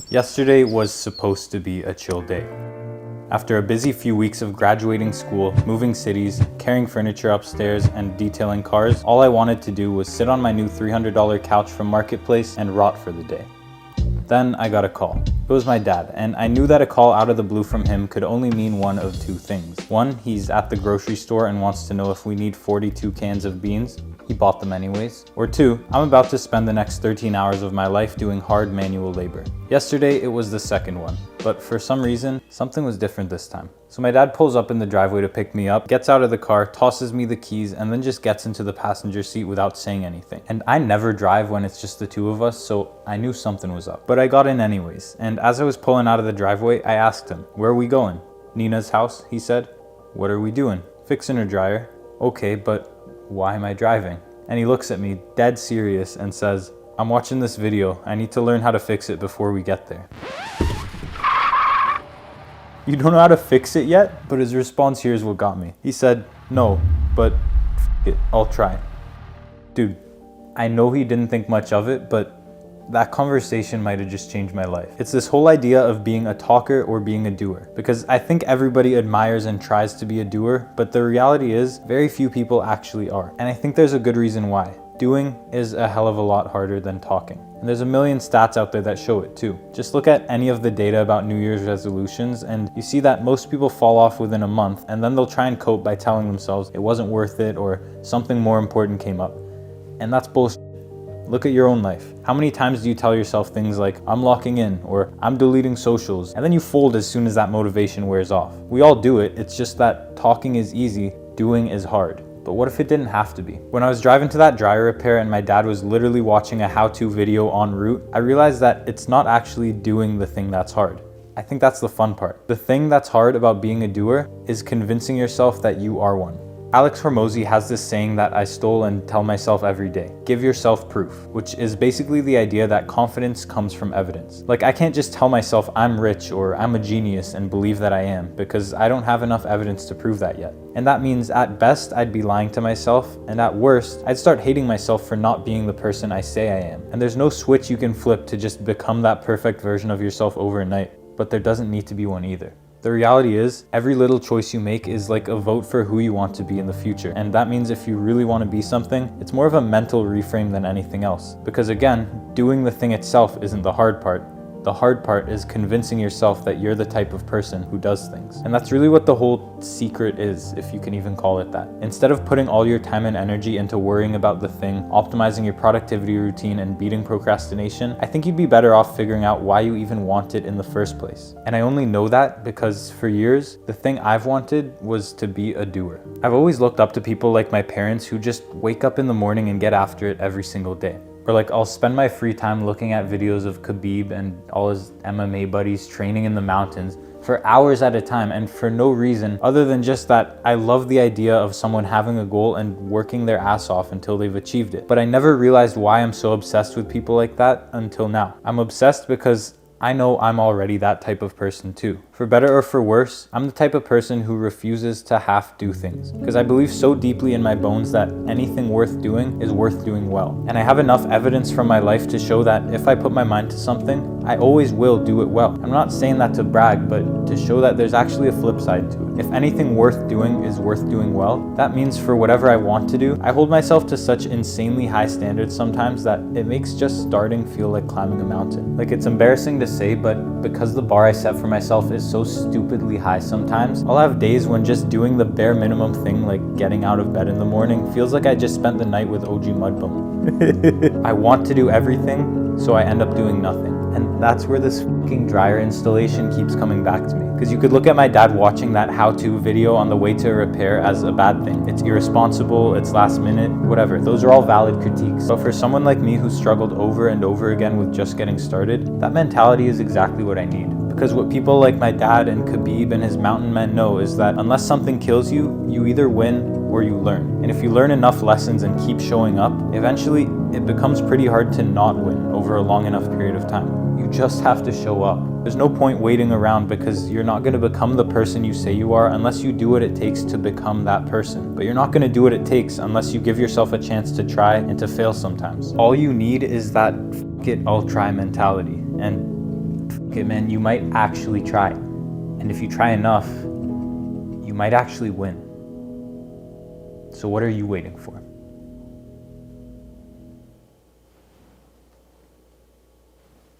Yesterday was supposed to be a chill day. After a busy few weeks of graduating school, moving cities, carrying furniture upstairs, and detailing cars, all I wanted to do was sit on my new $300 couch from Marketplace and rot for the day. Then I got a call. It was my dad, and I knew that a call out of the blue from him could only mean one of two things. One, he's at the grocery store and wants to know if we need 42 cans of beans. He bought them anyways. Or two, I'm about to spend the next 13 hours of my life doing hard manual labor. Yesterday, it was the second one, but for some reason, something was different this time. So my dad pulls up in the driveway to pick me up, gets out of the car, tosses me the keys, and then just gets into the passenger seat without saying anything. And I never drive when it's just the two of us, so I knew something was up. But I got in anyways, and as I was pulling out of the driveway, I asked him, "Where are we going?" "Nina's house," he said. "What are we doing?" "Fixing her dryer." "Okay, but why am I driving?" And he looks at me dead serious and says, "I'm watching this video. I need to learn how to fix it before we get there." "You don't know how to fix it yet?" But his response here is what got me. He said, "No, but f it, I'll try." Dude, I know he didn't think much of it, but that conversation might have just changed my life. It's this whole idea of being a talker or being a doer. Because I think everybody admires and tries to be a doer, but the reality is very few people actually are. And I think there's a good reason why. Doing is a hell of a lot harder than talking. And there's a million stats out there that show it too. Just look at any of the data about New Year's resolutions and you see that most people fall off within a month, and then they'll try and cope by telling themselves it wasn't worth it or something more important came up. And that's bullshit. Look at your own life. How many times do you tell yourself things like, "I'm locking in," or "I'm deleting socials," and then you fold as soon as that motivation wears off? We all do it, it's just that talking is easy, doing is hard. But what if it didn't have to be? When I was driving to that dryer repair and my dad was literally watching a how-to video en route, I realized that it's not actually doing the thing that's hard. I think that's the fun part. The thing that's hard about being a doer is convincing yourself that you are one. Alex Hormozi has this saying that I stole and tell myself every day: give yourself proof, which is basically the idea that confidence comes from evidence. Like, I can't just tell myself I'm rich or I'm a genius and believe that I am, because I don't have enough evidence to prove that yet. And that means at best I'd be lying to myself, and at worst I'd start hating myself for not being the person I say I am. And there's no switch you can flip to just become that perfect version of yourself overnight, but there doesn't need to be one either. The reality is, every little choice you make is like a vote for who you want to be in the future. And that means if you really want to be something, it's more of a mental reframe than anything else. Because again, doing the thing itself isn't the hard part. The hard part is convincing yourself that you're the type of person who does things. And that's really what the whole secret is, if you can even call it that. Instead of putting all your time and energy into worrying about the thing, optimizing your productivity routine, and beating procrastination, I think you'd be better off figuring out why you even want it in the first place. And I only know that because for years, the thing I've wanted was to be a doer. I've always looked up to people like my parents who just wake up in the morning and get after it every single day. Or like, I'll spend my free time looking at videos of Khabib and all his MMA buddies training in the mountains for hours at a time, and for no reason other than just that I love the idea of someone having a goal and working their ass off until they've achieved it. But I never realized why I'm so obsessed with people like that until now. I'm obsessed because I know I'm already that type of person too. For better or for worse, I'm the type of person who refuses to half do things. Because I believe so deeply in my bones that anything worth doing is worth doing well. And I have enough evidence from my life to show that if I put my mind to something, I always will do it well. I'm not saying that to brag, but to show that there's actually a flip side to it. If anything worth doing is worth doing well, that means for whatever I want to do, I hold myself to such insanely high standards sometimes that it makes just starting feel like climbing a mountain. Like, it's embarrassing to say, but because the bar I set for myself is so stupidly high sometimes, I'll have days when just doing the bare minimum thing, like getting out of bed in the morning, feels like I just spent the night with OG Mudbum. I want to do everything, so I end up doing nothing. And that's where this fucking dryer installation keeps coming back to me. Because you could look at my dad watching that how-to video on the way to a repair as a bad thing. It's irresponsible, it's last minute, whatever. Those are all valid critiques. But for someone like me who struggled over and over again with just getting started, that mentality is exactly what I need. Because what people like my dad and Khabib and his mountain men know is that unless something kills you, you either win or you learn. And if you learn enough lessons and keep showing up, eventually it becomes pretty hard to not win over a long enough period of time. You just have to show up. There's no point waiting around because you're not going to become the person you say you are unless you do what it takes to become that person. But you're not going to do what it takes unless you give yourself a chance to try and to fail sometimes. All you need is that "f it, I'll try" mentality. And it, man. You might actually try. And if you try enough, you might actually win. So what are you waiting for?